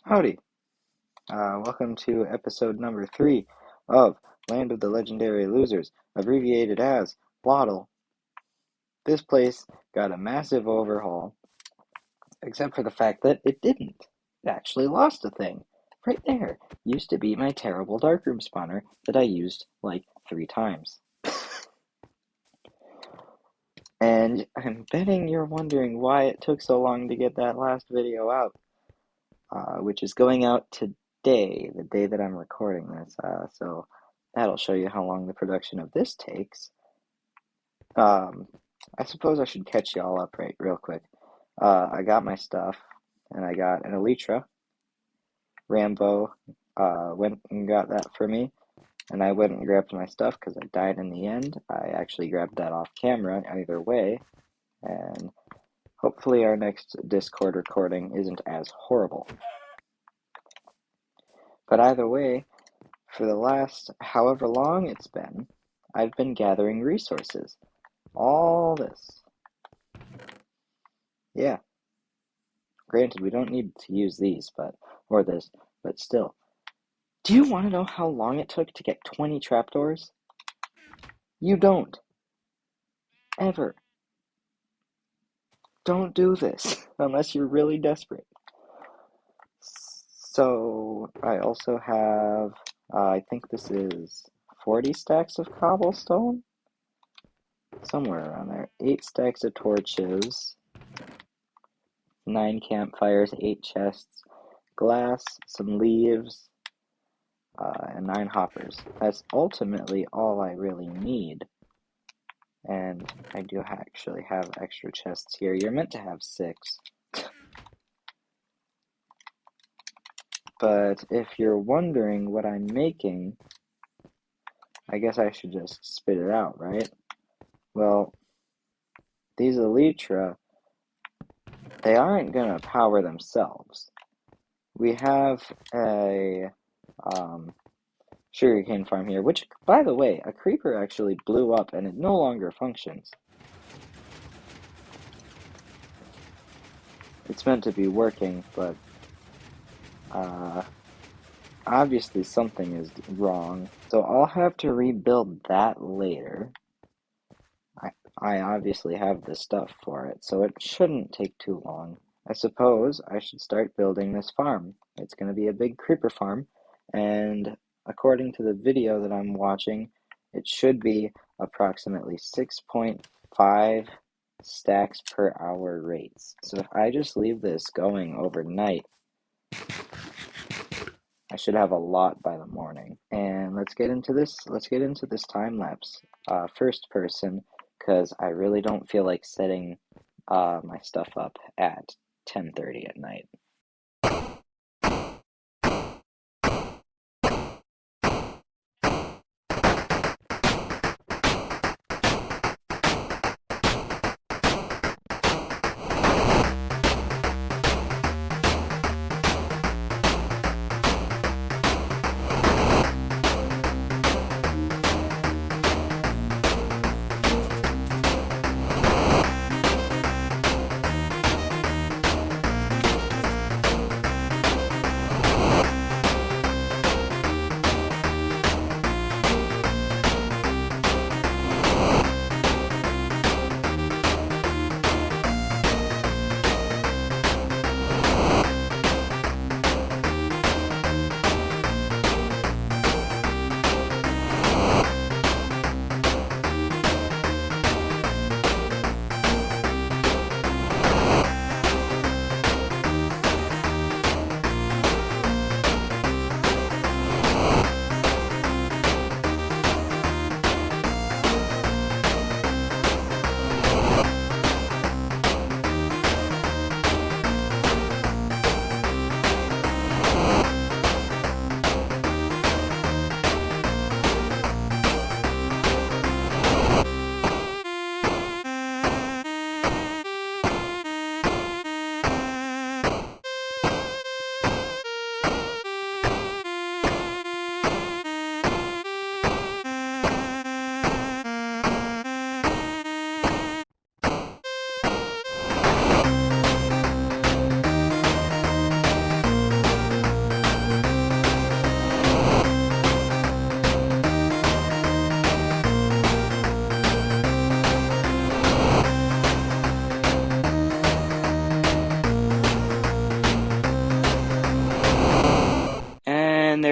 Howdy. Welcome to episode number 3 of Land of the Legendary Losers, abbreviated as Waddle. This place got a massive overhaul, except for the fact that it didn't. It actually lost a thing. Right there used to be my terrible darkroom spawner that I used like 3 times. And I'm betting you're wondering why it took so long to get that last video out, which is going out today, the day that I'm recording this. So that'll show you how long the production of this takes. I suppose I should catch y'all up real quick. I got my stuff, and I got an Elytra. Rambo went and got that for me, and I went and grabbed my stuff because I died in the end. I actually grabbed that off camera either way, and hopefully our next Discord recording isn't as horrible. But either way, for the last however long it's been, I've been gathering resources. All this. Yeah. Granted, we don't need to use these, but still. Do you want to know how long it took to get 20 trapdoors? You don't. Ever. Don't do this unless you're really desperate. So, I also have, I think this is 40 stacks of cobblestone? Somewhere around there. 8 stacks of torches, 9 campfires, 8 chests, glass, some leaves, and 9 hoppers. That's ultimately all I really need. And I do actually have extra chests here. You're meant to have 6. But if you're wondering what I'm making, I guess I should just spit it out, right? Well, these Elytra, they aren't going to power themselves. We have a sugarcane farm here, which, by the way, a creeper actually blew up and it no longer functions. It's meant to be working, but obviously something is wrong, so I'll have to rebuild that later. I obviously have the stuff for it, so it shouldn't take too long. I suppose I should start building this farm. It's going to be a big creeper farm, and according to the video that I'm watching, it should be approximately 6.5 stacks per hour rates. So if I just leave this going overnight, I should have a lot by the morning. And let's get into this time lapse. First person, because I really don't feel like setting my stuff up at 10:30 at night.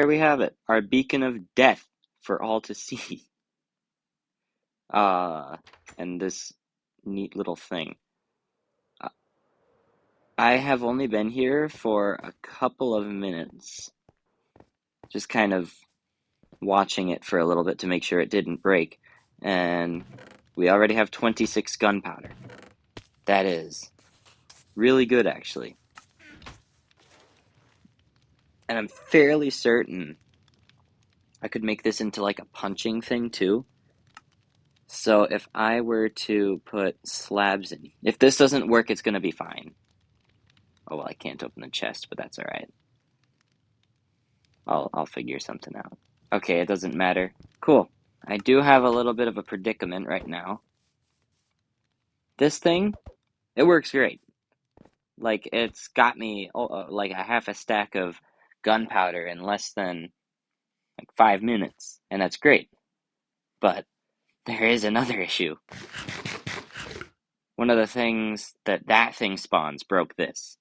there we have it, our beacon of death for all to see. And this neat little thing. I have only been here for a couple of minutes, just kind of watching it for a little bit to make sure it didn't break, and we already have 26 gunpowder. That is really good, actually. And I'm fairly certain I could make this into like a punching thing too. So if I were to put slabs in, if this doesn't work, it's going to be fine. Oh, well, I can't open the chest, but that's all right. I'll figure something out. Okay, it doesn't matter. Cool. I do have a little bit of a predicament right now. This thing, it works great. Like, it's got me like a half a stack of gunpowder in less than like 5 minutes, and that's great. But there is another issue. One of the things that thing spawns broke this.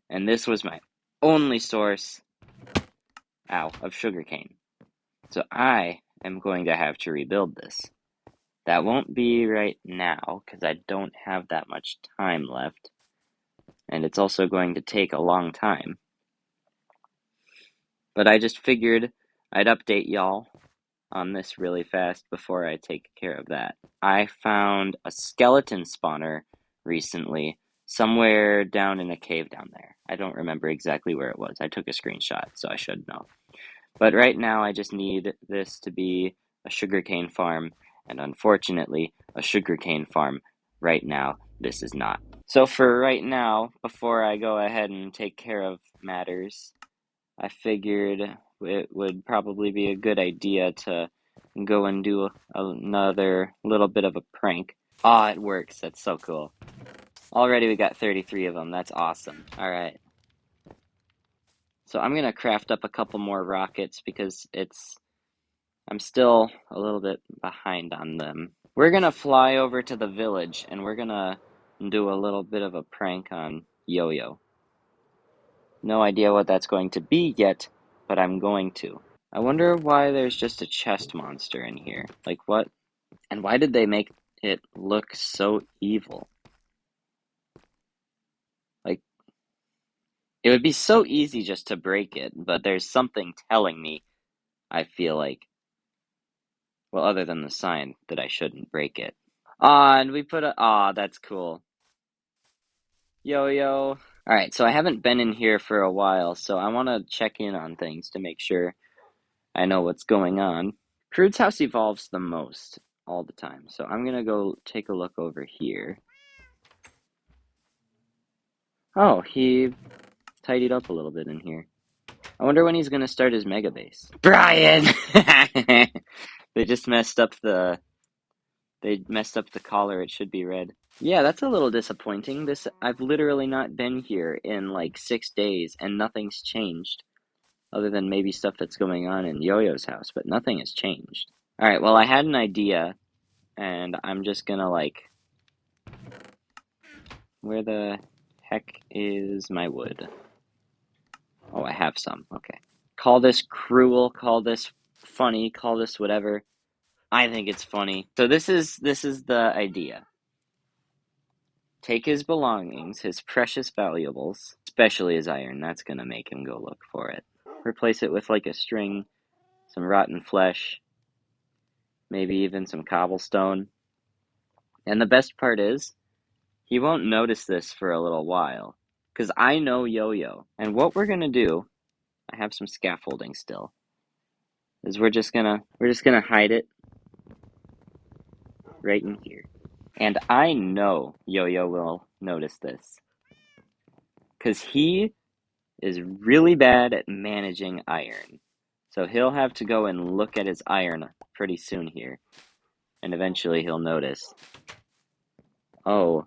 And this was my only source, of sugarcane. So I am going to have to rebuild this. That won't be right now, because I don't have that much time left. And it's also going to take a long time. But I just figured I'd update y'all on this really fast before I take care of that. I found a skeleton spawner recently, somewhere down in a cave down there. I don't remember exactly where it was. I took a screenshot, so I should know. But right now I just need this to be a sugarcane farm, and unfortunately, a sugarcane farm right now, this is not. So for right now, before I go ahead and take care of matters, I figured it would probably be a good idea to go and do another little bit of a prank. Aw, it works. That's so cool. Already we got 33 of them. That's awesome. Alright. So I'm gonna craft up a couple more rockets because I'm still a little bit behind on them. We're gonna fly over to the village and we're gonna do a little bit of a prank on Yo-Yo. No idea what that's going to be yet, but I'm going to. I wonder why there's just a chest monster in here. Like, what? And why did they make it look so evil? Like, it would be so easy just to break it, but there's something telling me, I feel like, well, other than the sign, that I shouldn't break it. Aw, and we put that's cool. Yo-Yo. Alright, so I haven't been in here for a while, so I want to check in on things to make sure I know what's going on. Crude's house evolves the most all the time, so I'm gonna go take a look over here. Oh, he tidied up a little bit in here. I wonder when he's gonna start his mega base. Brian! They just messed up the collar. It should be red. Yeah, that's a little disappointing. I've literally not been here in like 6 days and nothing's changed. Other than maybe stuff that's going on in Yo-Yo's house, but nothing has changed. Alright, well, I had an idea, and I'm just gonna, like... Where the heck is my wood? Oh, I have some. Okay. Call this cruel, call this funny, call this whatever. I think it's funny. So this is the idea. Take his belongings, his precious valuables, especially his iron. That's gonna make him go look for it. Replace it with like a string, some rotten flesh, maybe even some cobblestone. And the best part is, he won't notice this for a little while, because I know Yo-Yo. And what we're gonna do, I have some scaffolding still, is we're just gonna hide it right in here. And I know Yo-Yo will notice this, because he is really bad at managing iron. So he'll have to go and look at his iron pretty soon here, and eventually he'll notice, oh,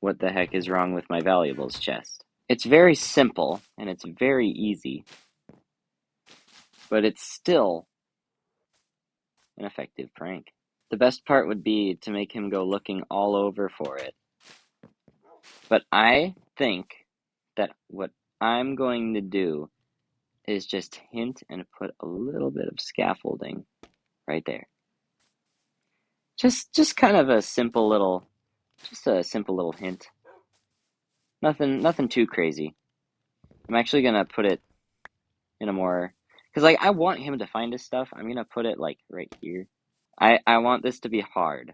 what the heck is wrong with my valuables chest? It's very simple, and it's very easy, but it's still an effective prank. The best part would be to make him go looking all over for it. But I think that what I'm going to do is just hint and put a little bit of scaffolding right there. Just kind of a simple little, just a simple little hint. Nothing too crazy. I'm actually gonna put it in a more, because like I want him to find his stuff. I'm gonna put it like right here. I want this to be hard.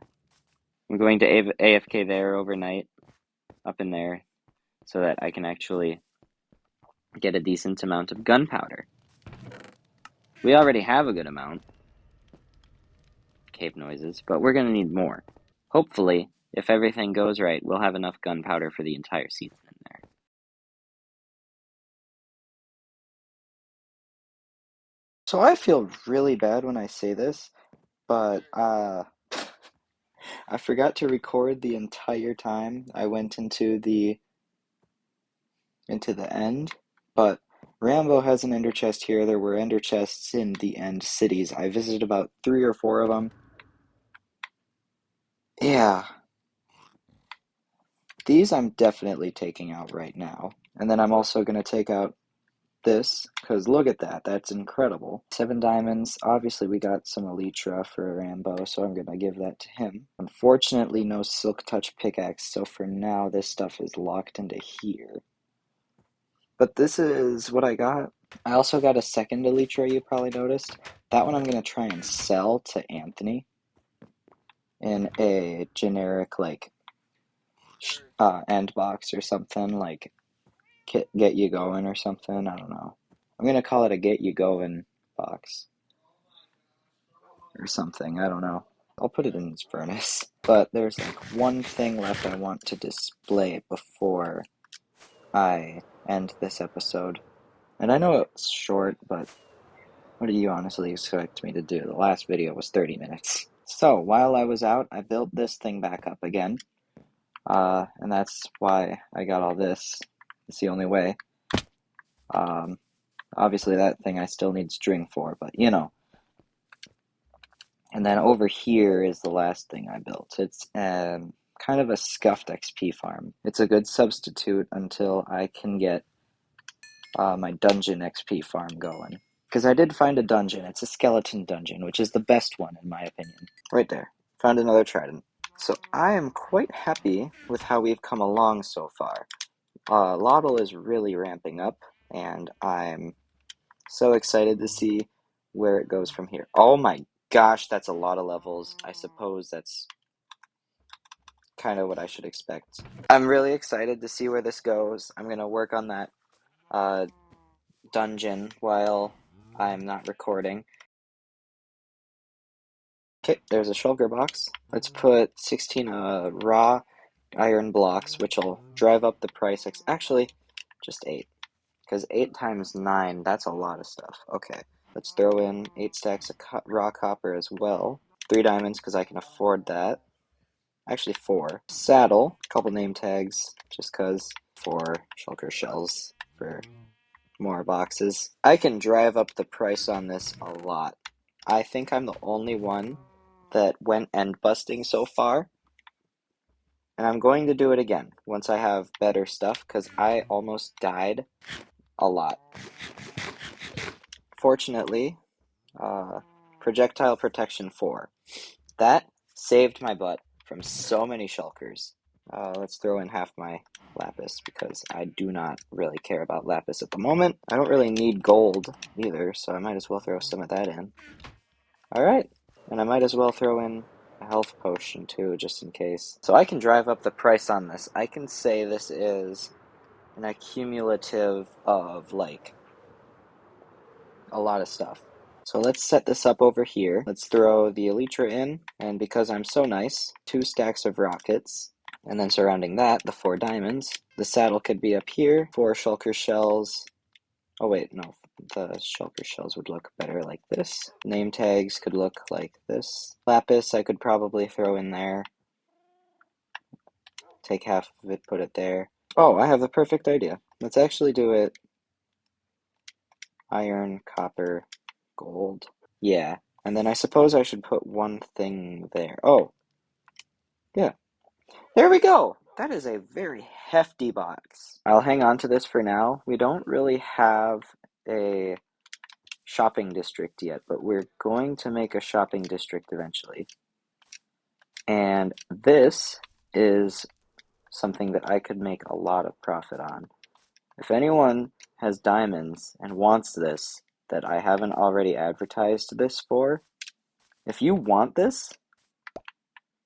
I'm going to AFK there overnight, up in there, so that I can actually get a decent amount of gunpowder. We already have a good amount, cave noises, but we're gonna need more. Hopefully, if everything goes right, we'll have enough gunpowder for the entire season in there. So I feel really bad when I say this, but I forgot to record the entire time I went into the end, but Rambo has an ender chest here. There were ender chests in the end cities. I visited about 3 or 4 of them. Yeah, these I'm definitely taking out right now. And then I'm also going to take out this, because look at that. That's incredible. 7 diamonds. Obviously, we got some elytra for Rambo, so I'm going to give that to him. Unfortunately, no silk touch pickaxe, so for now, this stuff is locked into here. But this is what I got. I also got a second elytra, you probably noticed. That one I'm going to try and sell to Anthony in a generic, like, end box or something, like get you going or something. I don't know. I'm going to call it a get you going box or something. I don't know. I'll put it in its furnace. But there's like one thing left I want to display before I end this episode. And I know it's short, but what do you honestly expect me to do? The last video was 30 minutes. So, while I was out, I built this thing back up again. And that's why I got all this. It's the only way. Obviously that thing I still need string for, but you know. And then over here is the last thing I built. It's kind of a scuffed XP farm. It's a good substitute until I can get my dungeon XP farm going. Because I did find a dungeon. It's a skeleton dungeon, which is the best one in my opinion. Right there. Found another trident. So I am quite happy with how we've come along so far. Lotl is really ramping up, and I'm so excited to see where it goes from here. Oh my gosh, that's a lot of levels. I suppose that's kind of what I should expect. I'm really excited to see where this goes. I'm going to work on that dungeon while I'm not recording. Okay, there's a shulker box. Let's put 16 raw iron blocks, which will drive up the price. Actually, just 8. Because 8 times 9, that's a lot of stuff. Okay, let's throw in 8 stacks of raw copper as well. 3 diamonds, because I can afford that. Actually, 4. Saddle, a couple name tags, just because. 4 shulker shells for more boxes. I can drive up the price on this a lot. I think I'm the only one that went end busting so far. And I'm going to do it again once I have better stuff, because I almost died a lot. Fortunately, projectile protection 4. That saved my butt from so many shulkers. Let's throw in half my lapis, because I do not really care about lapis at the moment. I don't really need gold either, so I might as well throw some of that in. Alright, and I might as well throw in a health potion too, just in case. So I can drive up the price on this. I can say this is an accumulative of, like, a lot of stuff. So let's set this up over here. Let's throw the elytra in, and because I'm so nice, 2 stacks of rockets, and then surrounding that, the 4 diamonds. The saddle could be up here, 4 shulker shells. Oh wait, no, the shulker shells would look better like this. Name tags could look like this. Lapis I could probably throw in there. Take half of it, put it there. Oh, I have the perfect idea. Let's actually do it iron, copper, gold. Yeah, and then I suppose I should put one thing there. Oh, yeah. There we go! That is a very hefty box. I'll hang on to this for now. We don't really have a shopping district yet, but we're going to make a shopping district eventually. And this is something that I could make a lot of profit on. If anyone has diamonds and wants this that I haven't already advertised this for, if you want this,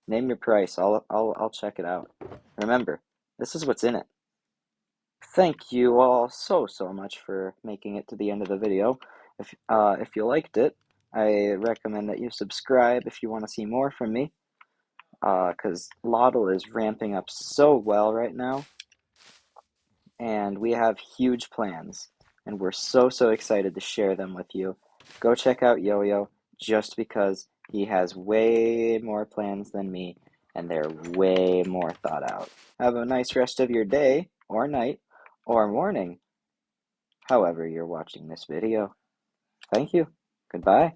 name your price. I'll check it out. Remember, this is what's in it. Thank you all so much for making it to the end of the video. If you liked it, I recommend that you subscribe if you want to see more from me. Because Lottle is ramping up so well right now, and we have huge plans, and we're so excited to share them with you. Go check out Yo-Yo, just because he has way more plans than me, and they're way more thought out. Have a nice rest of your day, or night, or morning, however you're watching this video. Thank you. Goodbye.